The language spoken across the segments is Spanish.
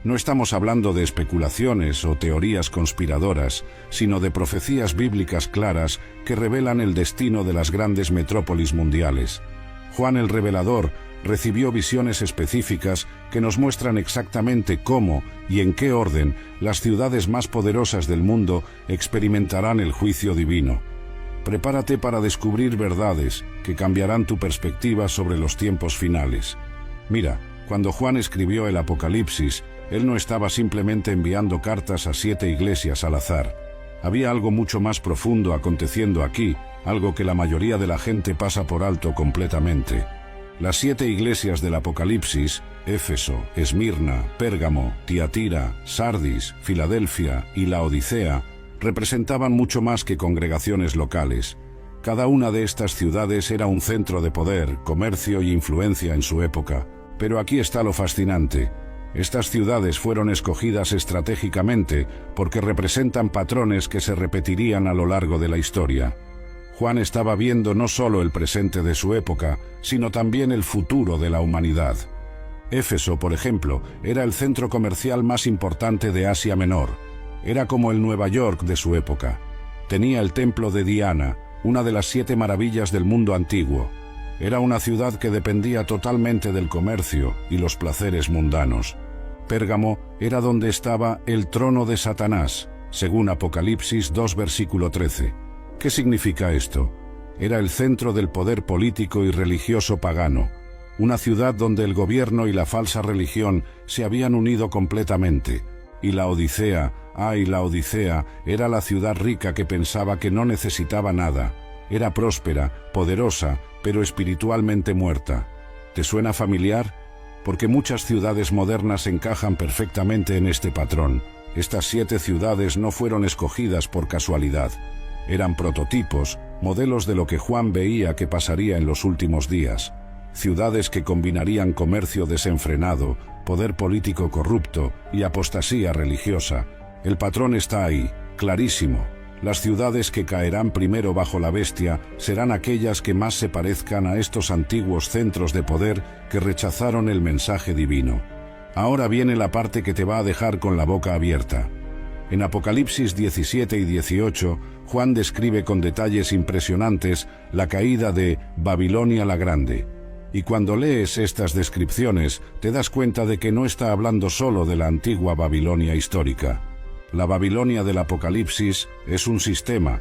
No estamos hablando de especulaciones o teorías conspiradoras, sino de profecías bíblicas claras que revelan el destino de las grandes metrópolis mundiales. Juan el Revelador recibió visiones específicas que nos muestran exactamente cómo y en qué orden las ciudades más poderosas del mundo experimentarán el juicio divino. Prepárate para descubrir verdades que cambiarán tu perspectiva sobre los tiempos finales. Mira, cuando Juan escribió el Apocalipsis, él no estaba simplemente enviando cartas a 7 iglesias al azar. Había algo mucho más profundo aconteciendo aquí, algo que la mayoría de la gente pasa por alto completamente. Las 7 iglesias del Apocalipsis, Éfeso, Esmirna, Pérgamo, Tiatira, Sardis, Filadelfia y Laodicea, representaban mucho más que congregaciones locales. Cada una de estas ciudades era un centro de poder, comercio y influencia en su época. Pero aquí está lo fascinante. Estas ciudades fueron escogidas estratégicamente porque representan patrones que se repetirían a lo largo de la historia. Juan estaba viendo no solo el presente de su época, sino también el futuro de la humanidad. Éfeso, por ejemplo, era el centro comercial más importante de Asia Menor. Era como el Nueva York de su época. Tenía el templo de Diana, una de las 7 maravillas del mundo antiguo. Era una ciudad que dependía totalmente del comercio y los placeres mundanos. Pérgamo era donde estaba el trono de Satanás, según Apocalipsis 2, versículo 13. ¿Qué significa esto? Era el centro del poder político y religioso pagano, una ciudad donde el gobierno y la falsa religión se habían unido completamente. Y Laodicea, Laodicea, era la ciudad rica que pensaba que no necesitaba nada. Era próspera, poderosa, pero espiritualmente muerta. ¿Te suena familiar? Porque muchas ciudades modernas encajan perfectamente en este patrón. Estas 7 ciudades no fueron escogidas por casualidad. Eran prototipos, modelos de lo que Juan veía que pasaría en los últimos días. Ciudades que combinarían comercio desenfrenado, poder político corrupto y apostasía religiosa. El patrón está ahí, clarísimo. Las ciudades que caerán primero bajo la bestia serán aquellas que más se parezcan a estos antiguos centros de poder que rechazaron el mensaje divino. Ahora viene la parte que te va a dejar con la boca abierta. En Apocalipsis 17 y 18, Juan describe con detalles impresionantes la caída de Babilonia la Grande. Y cuando lees estas descripciones, te das cuenta de que no está hablando solo de la antigua Babilonia histórica. La Babilonia del Apocalipsis es un sistema,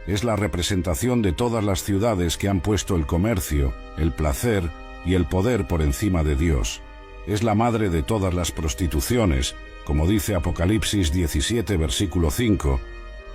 es la representación de todas las ciudades que han puesto el comercio, el placer y el poder por encima de Dios. Es la madre de todas las prostituciones, como dice Apocalipsis 17, versículo 5,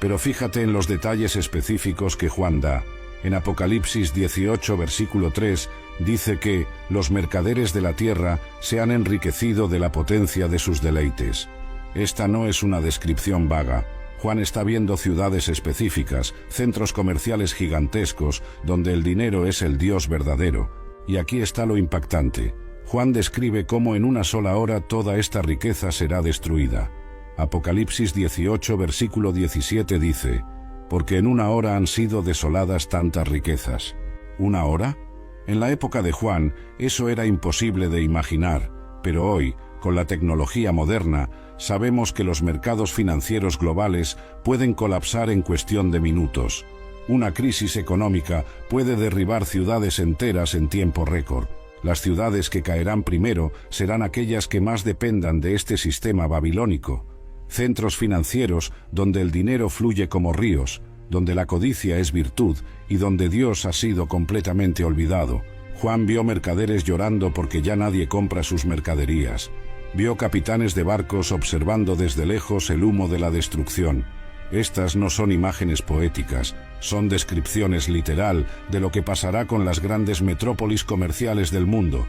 pero fíjate en los detalles específicos que Juan da. En Apocalipsis 18, versículo 3, dice que los mercaderes de la tierra se han enriquecido de la potencia de sus deleites. Esta no es una descripción vaga. Juan está viendo ciudades específicas, centros comerciales gigantescos, donde el dinero es el Dios verdadero. Y aquí está lo impactante. Juan describe cómo en una sola hora toda esta riqueza será destruida. Apocalipsis 18, versículo 17 dice: porque en una hora han sido desoladas tantas riquezas. ¿Una hora? En la época de Juan, eso era imposible de imaginar, pero hoy, con la tecnología moderna, sabemos que los mercados financieros globales pueden colapsar en cuestión de minutos. Una crisis económica puede derribar ciudades enteras en tiempo récord. Las ciudades que caerán primero serán aquellas que más dependan de este sistema babilónico. Centros financieros donde el dinero fluye como ríos, donde la codicia es virtud y donde Dios ha sido completamente olvidado. Juan vio mercaderes llorando porque ya nadie compra sus mercaderías. Vio capitanes de barcos observando desde lejos el humo de la destrucción. Estas no son imágenes poéticas, son descripciones literal de lo que pasará con las grandes metrópolis comerciales del mundo.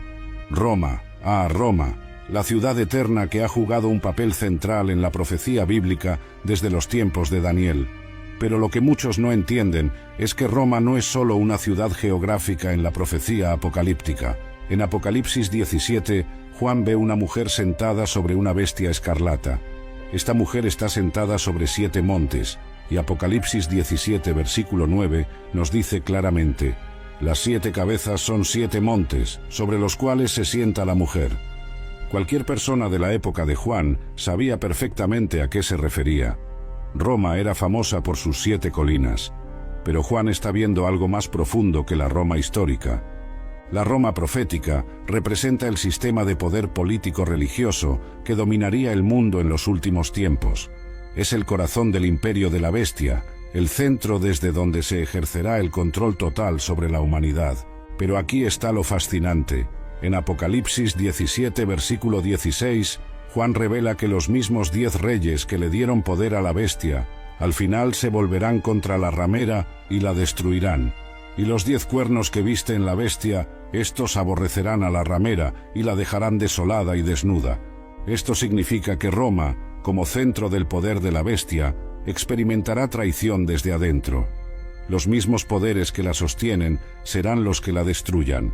Roma, Roma, la ciudad eterna que ha jugado un papel central en la profecía bíblica desde los tiempos de Daniel. Pero lo que muchos no entienden es que Roma no es solo una ciudad geográfica en la profecía apocalíptica. En Apocalipsis 17, Juan ve una mujer sentada sobre una bestia escarlata. Esta mujer está sentada sobre 7 montes, y Apocalipsis 17, versículo 9, nos dice claramente: las 7 cabezas son 7 montes, sobre los cuales se sienta la mujer. Cualquier persona de la época de Juan sabía perfectamente a qué se refería. Roma era famosa por sus 7 colinas, pero Juan está viendo algo más profundo que la Roma histórica. La Roma profética representa el sistema de poder político-religioso que dominaría el mundo en los últimos tiempos. Es el corazón del imperio de la bestia, el centro desde donde se ejercerá el control total sobre la humanidad. Pero aquí está lo fascinante. En Apocalipsis 17, versículo 16, Juan revela que los mismos 10 reyes que le dieron poder a la bestia, al final se volverán contra la ramera y la destruirán. Y los 10 cuernos que viste en la bestia, estos aborrecerán a la ramera y la dejarán desolada y desnuda. Esto significa que Roma, como centro del poder de la bestia, experimentará traición desde adentro. Los mismos poderes que la sostienen serán los que la destruyan.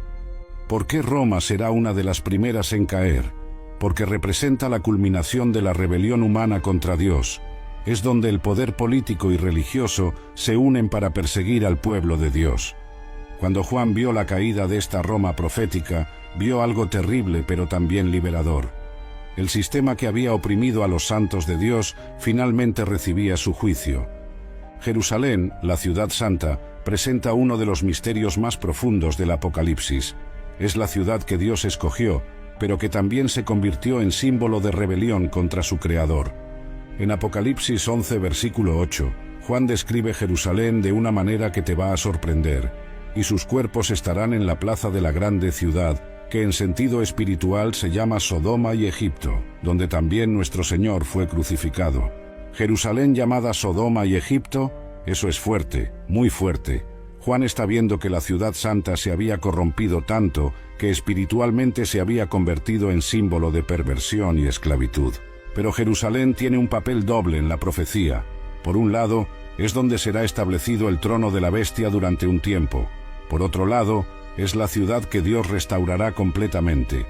¿Por qué Roma será una de las primeras en caer? Porque representa la culminación de la rebelión humana contra Dios. Es donde el poder político y religioso se unen para perseguir al pueblo de Dios. Cuando Juan vio la caída de esta Roma profética, vio algo terrible pero también liberador. El sistema que había oprimido a los santos de Dios finalmente recibía su juicio. Jerusalén, la ciudad santa, presenta uno de los misterios más profundos del Apocalipsis. Es la ciudad que Dios escogió, pero que también se convirtió en símbolo de rebelión contra su Creador. En Apocalipsis 11, versículo 8, Juan describe Jerusalén de una manera que te va a sorprender. Y sus cuerpos estarán en la plaza de la grande ciudad, que en sentido espiritual se llama Sodoma y Egipto, donde también nuestro Señor fue crucificado. Jerusalén llamada Sodoma y Egipto, eso es fuerte, muy fuerte. Juan está viendo que la ciudad santa se había corrompido tanto que espiritualmente se había convertido en símbolo de perversión y esclavitud. Pero Jerusalén tiene un papel doble en la profecía. Por un lado, es donde será establecido el trono de la bestia durante un tiempo. Por otro lado, es la ciudad que Dios restaurará completamente.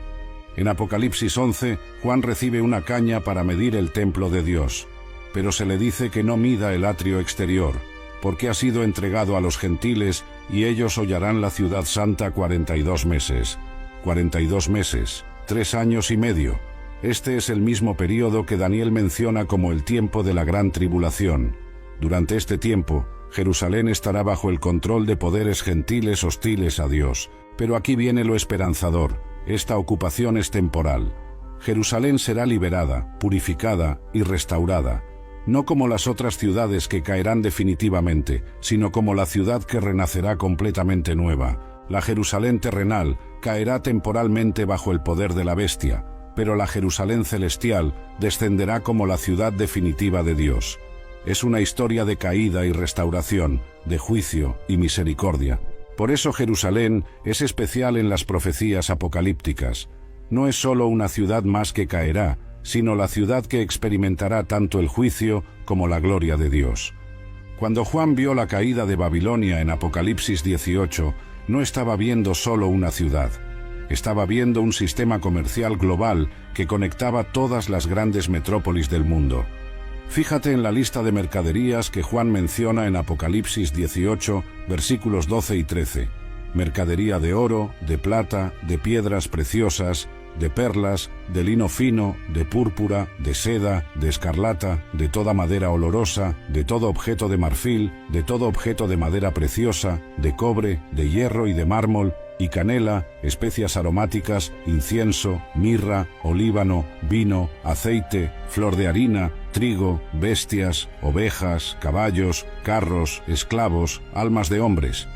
En Apocalipsis 11, Juan recibe una caña para medir el templo de Dios, pero se le dice que no mida el atrio exterior, porque ha sido entregado a los gentiles y ellos hollarán la ciudad santa 42 meses. 42 meses, 3 años y medio. Este es el mismo período que Daniel menciona como el tiempo de la gran tribulación. Durante este tiempo, Jerusalén estará bajo el control de poderes gentiles hostiles a Dios. Pero aquí viene lo esperanzador. Esta ocupación es temporal. Jerusalén será liberada, purificada y restaurada. No como las otras ciudades que caerán definitivamente, sino como la ciudad que renacerá completamente nueva. La Jerusalén terrenal caerá temporalmente bajo el poder de la bestia, pero la Jerusalén celestial descenderá como la ciudad definitiva de Dios. Es una historia de caída y restauración, de juicio y misericordia. Por eso Jerusalén es especial en las profecías apocalípticas. No es solo una ciudad más que caerá, sino la ciudad que experimentará tanto el juicio como la gloria de Dios. Cuando Juan vio la caída de Babilonia en Apocalipsis 18, no estaba viendo solo una ciudad. Estaba viendo un sistema comercial global que conectaba todas las grandes metrópolis del mundo. Fíjate en la lista de mercaderías que Juan menciona en Apocalipsis 18, versículos 12 y 13. Mercadería de oro, de plata, de piedras preciosas, de perlas, de lino fino, de púrpura, de seda, de escarlata, de toda madera olorosa, de todo objeto de marfil, de todo objeto de madera preciosa, de cobre, de hierro y de mármol, y canela, especias aromáticas, incienso, mirra, olíbano, vino, aceite, flor de harina, trigo, bestias, ovejas, caballos, carros, esclavos, almas de hombres.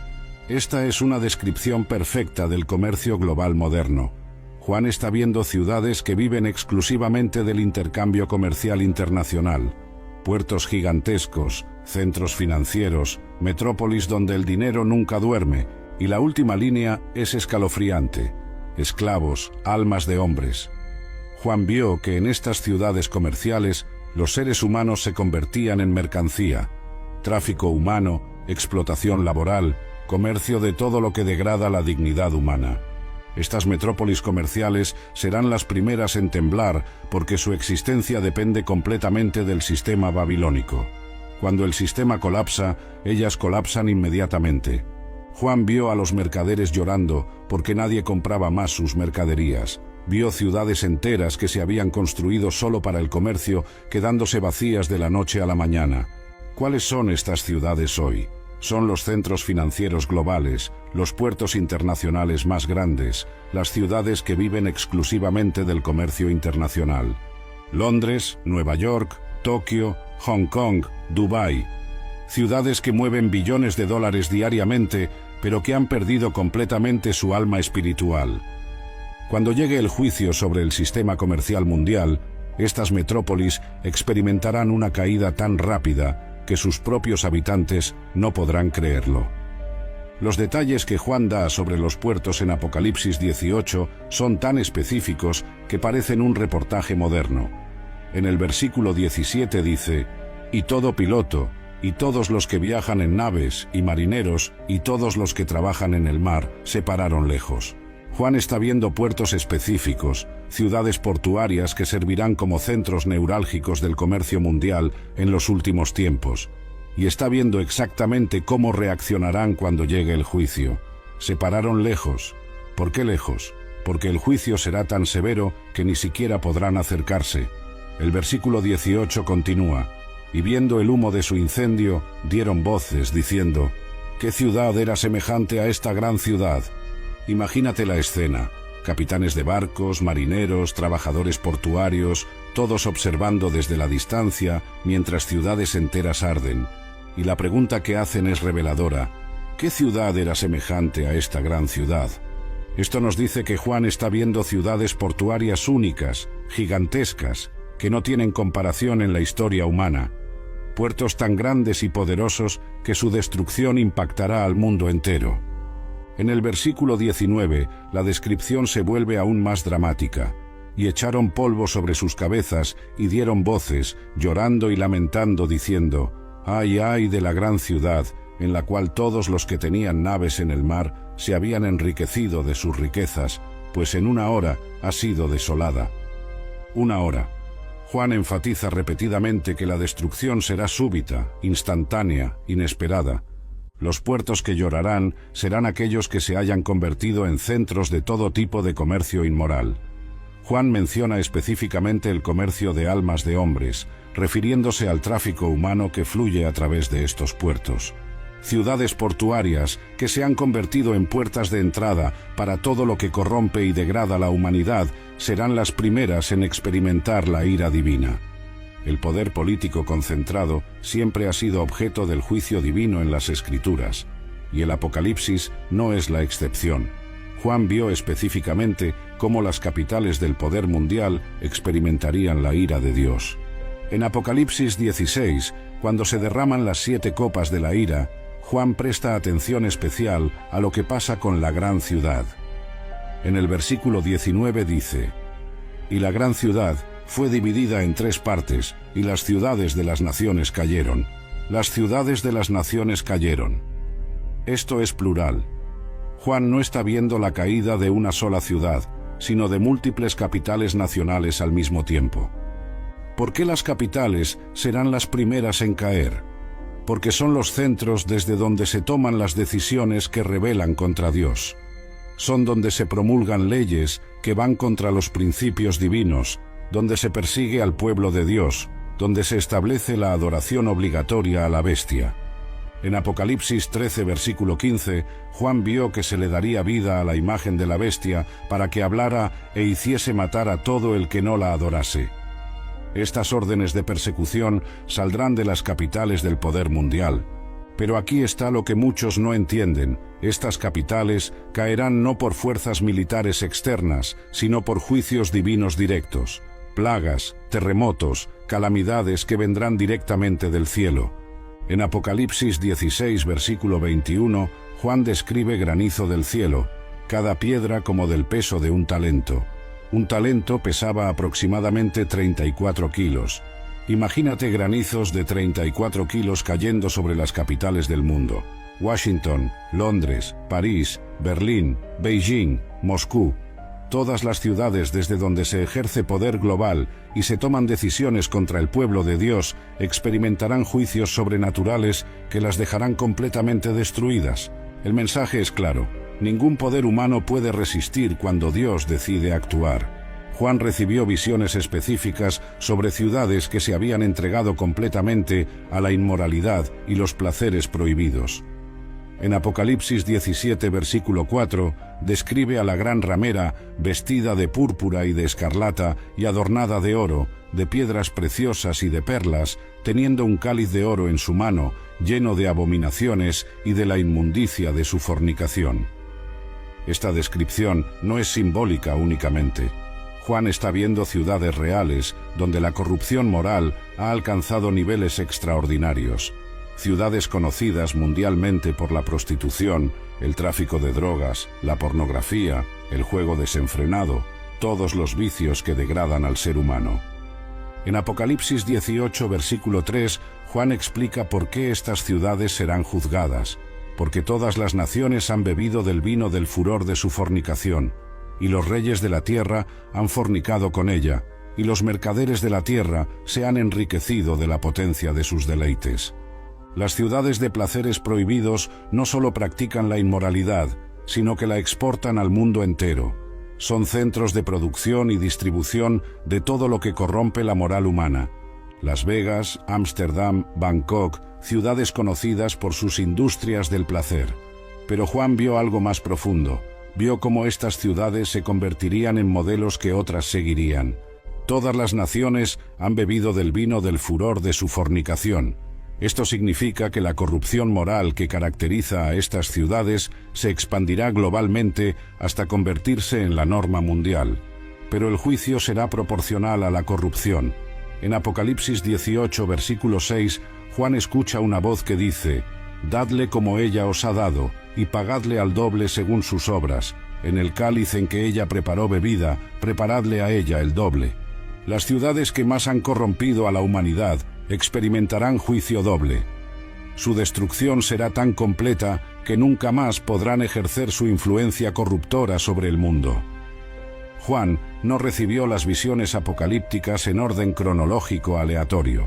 Esta es una descripción perfecta del comercio global moderno. Juan está viendo ciudades que viven exclusivamente del intercambio comercial internacional, puertos gigantescos, centros financieros, metrópolis donde el dinero nunca duerme, y la última línea es escalofriante: esclavos, almas de hombres. Juan vio que en estas ciudades comerciales los seres humanos se convertían en mercancía, tráfico humano, explotación laboral, comercio de todo lo que degrada la dignidad humana. Estas metrópolis comerciales serán las primeras en temblar porque su existencia depende completamente del sistema babilónico. Cuando el sistema colapsa, ellas colapsan inmediatamente. Juan vio a los mercaderes llorando porque nadie compraba más sus mercaderías. Vio ciudades enteras que se habían construido solo para el comercio, quedándose vacías de la noche a la mañana. ¿Cuáles son estas ciudades hoy? Son los centros financieros globales, los puertos internacionales más grandes, las ciudades que viven exclusivamente del comercio internacional. Londres, Nueva York, Tokio, Hong Kong, Dubái. Ciudades que mueven billones de dólares diariamente, pero que han perdido completamente su alma espiritual. Cuando llegue el juicio sobre el sistema comercial mundial, estas metrópolis experimentarán una caída tan rápida que sus propios habitantes no podrán creerlo. Los detalles que Juan da sobre los puertos en Apocalipsis 18 son tan específicos que parecen un reportaje moderno. En el versículo 17 dice: «Y todo piloto, y todos los que viajan en naves, y marineros, y todos los que trabajan en el mar, se pararon lejos». Juan está viendo puertos específicos, ciudades portuarias que servirán como centros neurálgicos del comercio mundial en los últimos tiempos, y está viendo exactamente cómo reaccionarán cuando llegue el juicio. Se pararon lejos. ¿Por qué lejos? Porque el juicio será tan severo que ni siquiera podrán acercarse. El versículo 18 continúa: «Y viendo el humo de su incendio, dieron voces, diciendo: ¿Qué ciudad era semejante a esta gran ciudad?». Imagínate la escena: capitanes de barcos, marineros, trabajadores portuarios, todos observando desde la distancia mientras ciudades enteras arden. Y la pregunta que hacen es reveladora: ¿qué ciudad era semejante a esta gran ciudad? Esto nos dice que Juan está viendo ciudades portuarias únicas, gigantescas, que no tienen comparación en la historia humana. Puertos tan grandes y poderosos que su destrucción impactará al mundo entero. En el versículo 19, la descripción se vuelve aún más dramática. «Y echaron polvo sobre sus cabezas, y dieron voces, llorando y lamentando, diciendo: Ay, ay de la gran ciudad, en la cual todos los que tenían naves en el mar se habían enriquecido de sus riquezas, pues en una hora ha sido desolada». Una hora. Juan enfatiza repetidamente que la destrucción será súbita, instantánea, inesperada. Los puertos que llorarán serán aquellos que se hayan convertido en centros de todo tipo de comercio inmoral. Juan menciona específicamente el comercio de almas de hombres, refiriéndose al tráfico humano que fluye a través de estos puertos. Ciudades portuarias que se han convertido en puertas de entrada para todo lo que corrompe y degrada la humanidad serán las primeras en experimentar la ira divina. El poder político concentrado siempre ha sido objeto del juicio divino en las Escrituras, y el Apocalipsis no es la excepción. Juan vio específicamente cómo las capitales del poder mundial experimentarían la ira de Dios. En Apocalipsis 16, cuando se derraman las 7 copas de la ira, Juan presta atención especial a lo que pasa con la gran ciudad. En el versículo 19 dice: «Y la gran ciudad fue dividida en 3 partes, y las ciudades de las naciones cayeron». Las ciudades de las naciones cayeron. Esto es plural. Juan no está viendo la caída de una sola ciudad, sino de múltiples capitales nacionales al mismo tiempo. ¿Por qué las capitales serán las primeras en caer? Porque son los centros desde donde se toman las decisiones que rebelan contra Dios. Son donde se promulgan leyes que van contra los principios divinos, donde se persigue al pueblo de Dios, donde se establece la adoración obligatoria a la bestia. En Apocalipsis 13, versículo 15, Juan vio que se le daría vida a la imagen de la bestia para que hablara e hiciese matar a todo el que no la adorase. Estas órdenes de persecución saldrán de las capitales del poder mundial. Pero aquí está lo que muchos no entienden: estas capitales caerán no por fuerzas militares externas, sino por juicios divinos directos. Plagas, terremotos, calamidades que vendrán directamente del cielo. En Apocalipsis 16, versículo 21, Juan describe granizo del cielo, cada piedra como del peso de un talento. Un talento pesaba aproximadamente 34 kilos. Imagínate granizos de 34 kilos cayendo sobre las capitales del mundo: Washington, Londres, París, Berlín, Beijing, Moscú. Todas las ciudades desde donde se ejerce poder global y se toman decisiones contra el pueblo de Dios experimentarán juicios sobrenaturales que las dejarán completamente destruidas. El mensaje es claro: ningún poder humano puede resistir cuando Dios decide actuar. Juan recibió visiones específicas sobre ciudades que se habían entregado completamente a la inmoralidad y los placeres prohibidos. En Apocalipsis 17, versículo 4, describe a la gran ramera vestida de púrpura y de escarlata y adornada de oro, de piedras preciosas y de perlas, teniendo un cáliz de oro en su mano, lleno de abominaciones y de la inmundicia de su fornicación. Esta descripción no es simbólica únicamente. Juan está viendo ciudades reales donde la corrupción moral ha alcanzado niveles extraordinarios. Ciudades conocidas mundialmente por la prostitución, el tráfico de drogas, la pornografía, el juego desenfrenado, todos los vicios que degradan al ser humano. En Apocalipsis 18, versículo 3, Juan explica por qué estas ciudades serán juzgadas, porque todas las naciones han bebido del vino del furor de su fornicación, y los reyes de la tierra han fornicado con ella, y los mercaderes de la tierra se han enriquecido de la potencia de sus deleites. Las ciudades de placeres prohibidos no solo practican la inmoralidad, sino que la exportan al mundo entero. Son centros de producción y distribución de todo lo que corrompe la moral humana. Las Vegas, Ámsterdam, Bangkok, ciudades conocidas por sus industrias del placer. Pero Juan vio algo más profundo. Vio cómo estas ciudades se convertirían en modelos que otras seguirían. Todas las naciones han bebido del vino del furor de su fornicación. Esto significa que la corrupción moral que caracteriza a estas ciudades se expandirá globalmente hasta convertirse en la norma mundial. Pero el juicio será proporcional a la corrupción. En Apocalipsis 18, versículo 6, Juan escucha una voz que dice: «Dadle como ella os ha dado, y pagadle al doble según sus obras. En el cáliz en que ella preparó bebida, preparadle a ella el doble». Las ciudades que más han corrompido a la humanidad experimentarán juicio doble. Su destrucción será tan completa que nunca más podrán ejercer su influencia corruptora sobre el mundo. Juan no recibió las visiones apocalípticas en orden cronológico aleatorio.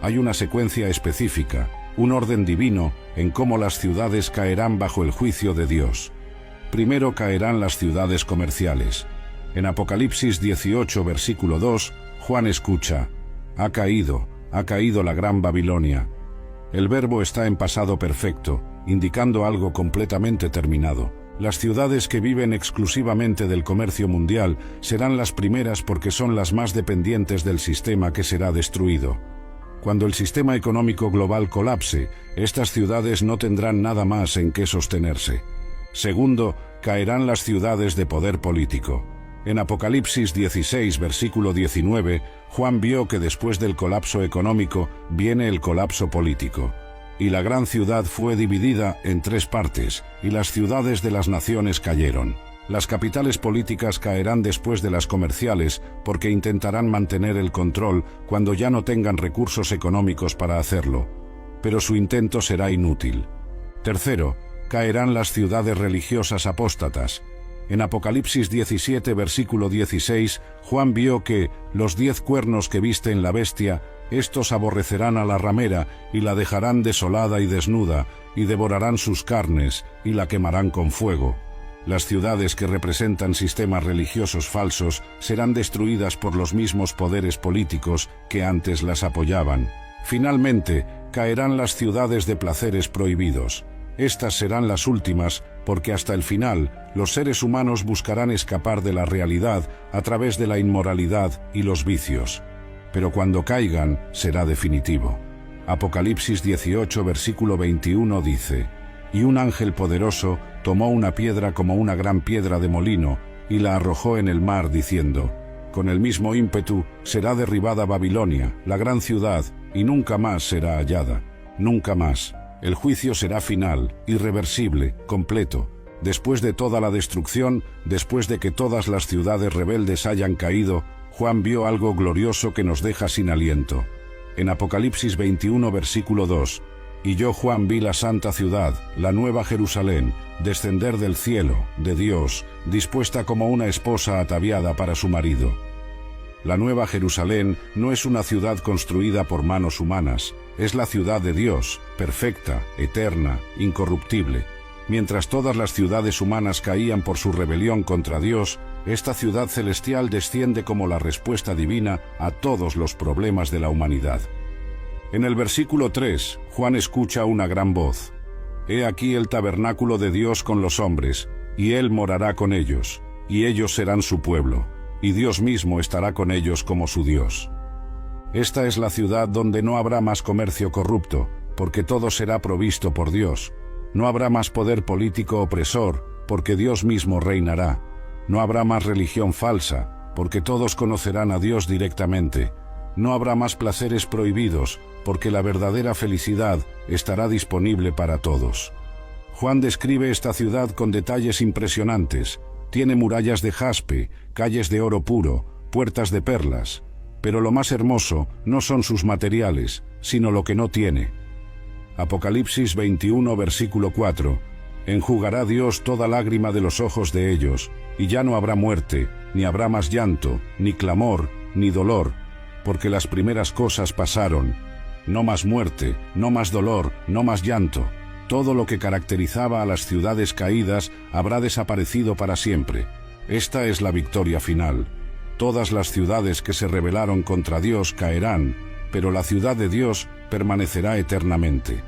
Hay una secuencia específica, un orden divino en cómo las ciudades caerán bajo el juicio de Dios. Primero caerán las ciudades comerciales. En Apocalipsis 18, versículo 2, Juan escucha: «Ha caído la gran Babilonia». El verbo está en pasado perfecto, indicando algo completamente terminado. Las ciudades que viven exclusivamente del comercio mundial serán las primeras porque son las más dependientes del sistema que será destruido. Cuando el sistema económico global colapse, estas ciudades no tendrán nada más en qué sostenerse. Segundo, caerán las ciudades de poder político. En Apocalipsis 16, versículo 19, Juan vio que después del colapso económico viene el colapso político. Y la gran ciudad fue dividida en 3 partes, y las ciudades de las naciones cayeron. Las capitales políticas caerán después de las comerciales porque intentarán mantener el control cuando ya no tengan recursos económicos para hacerlo. Pero su intento será inútil. Tercero, caerán las ciudades religiosas apóstatas. En Apocalipsis 17, versículo 16, Juan vio que los 10 cuernos que viste en la bestia, estos aborrecerán a la ramera y la dejarán desolada y desnuda, y devorarán sus carnes y la quemarán con fuego. Las ciudades que representan sistemas religiosos falsos serán destruidas por los mismos poderes políticos que antes las apoyaban. Finalmente, caerán las ciudades de placeres prohibidos. Estas serán las últimas porque hasta el final los seres humanos buscarán escapar de la realidad a través de la inmoralidad y los vicios. Pero cuando caigan, será definitivo. Apocalipsis 18, versículo 21 dice: «Y un ángel poderoso tomó una piedra como una gran piedra de molino y la arrojó en el mar, diciendo: Con el mismo ímpetu será derribada Babilonia, la gran ciudad, y nunca más será hallada. Nunca más. El juicio será final, irreversible, completo. Después de toda la destrucción, después de que todas las ciudades rebeldes hayan caído, Juan vio algo glorioso que nos deja sin aliento. En Apocalipsis 21, versículo 2, «Y yo, Juan, vi la santa ciudad, la nueva Jerusalén, descender del cielo, de Dios, dispuesta como una esposa ataviada para su marido». La nueva Jerusalén no es una ciudad construida por manos humanas, es la ciudad de Dios, perfecta, eterna, incorruptible. Mientras todas las ciudades humanas caían por su rebelión contra Dios, Esta ciudad celestial desciende como la respuesta divina a todos los problemas de la humanidad. En el versículo 3, Juan escucha una gran voz. He aquí el tabernáculo de Dios con los hombres, y Él morará con ellos, y ellos serán su pueblo, y Dios mismo estará con ellos como su Dios. Esta es la ciudad donde no habrá más comercio corrupto, porque todo será provisto por Dios. No habrá más poder político opresor, porque Dios mismo reinará. No habrá más religión falsa, porque todos conocerán a Dios directamente. No habrá más placeres prohibidos, porque la verdadera felicidad estará disponible para todos. Juan describe esta ciudad con detalles impresionantes. Tiene murallas de jaspe, calles de oro puro, puertas de perlas. Pero lo más hermoso no son sus materiales, sino lo que no tiene. Apocalipsis 21, versículo 4. Enjugará Dios toda lágrima de los ojos de ellos, y ya no habrá muerte, ni habrá más llanto, ni clamor, ni dolor, porque las primeras cosas pasaron. No más muerte, no más dolor, no más llanto. Todo lo que caracterizaba a las ciudades caídas habrá desaparecido para siempre. Esta es la victoria final. Todas las ciudades que se rebelaron contra Dios caerán, pero la ciudad de Dios permanecerá eternamente.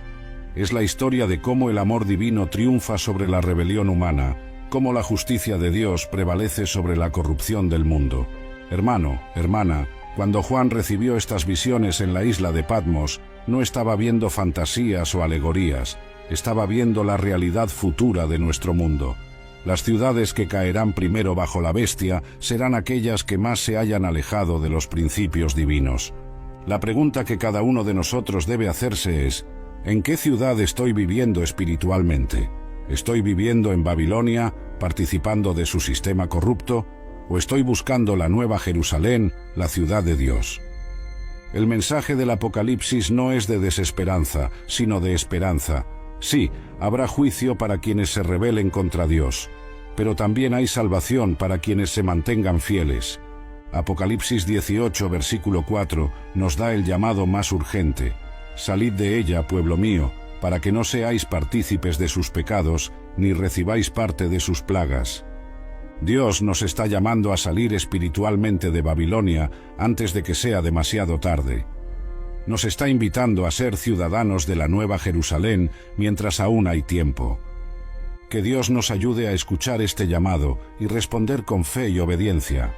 Es la historia de cómo el amor divino triunfa sobre la rebelión humana, cómo la justicia de Dios prevalece sobre la corrupción del mundo. Hermano, hermana, cuando Juan recibió estas visiones en la isla de Patmos, no estaba viendo fantasías o alegorías, estaba viendo la realidad futura de nuestro mundo. Las ciudades que caerán primero bajo la bestia serán aquellas que más se hayan alejado de los principios divinos. La pregunta que cada uno de nosotros debe hacerse es: ¿en qué ciudad estoy viviendo espiritualmente? ¿Estoy viviendo en Babilonia, participando de su sistema corrupto? ¿O estoy buscando la nueva Jerusalén, la ciudad de Dios? El mensaje del Apocalipsis no es de desesperanza, sino de esperanza. Sí, habrá juicio para quienes se rebelen contra Dios, pero también hay salvación para quienes se mantengan fieles. Apocalipsis 18, versículo 4, nos da el llamado más urgente. Salid de ella, pueblo mío, para que no seáis partícipes de sus pecados, ni recibáis parte de sus plagas. Dios nos está llamando a salir espiritualmente de Babilonia antes de que sea demasiado tarde. Nos está invitando a ser ciudadanos de la Nueva Jerusalén mientras aún hay tiempo. Que Dios nos ayude a escuchar este llamado y responder con fe y obediencia.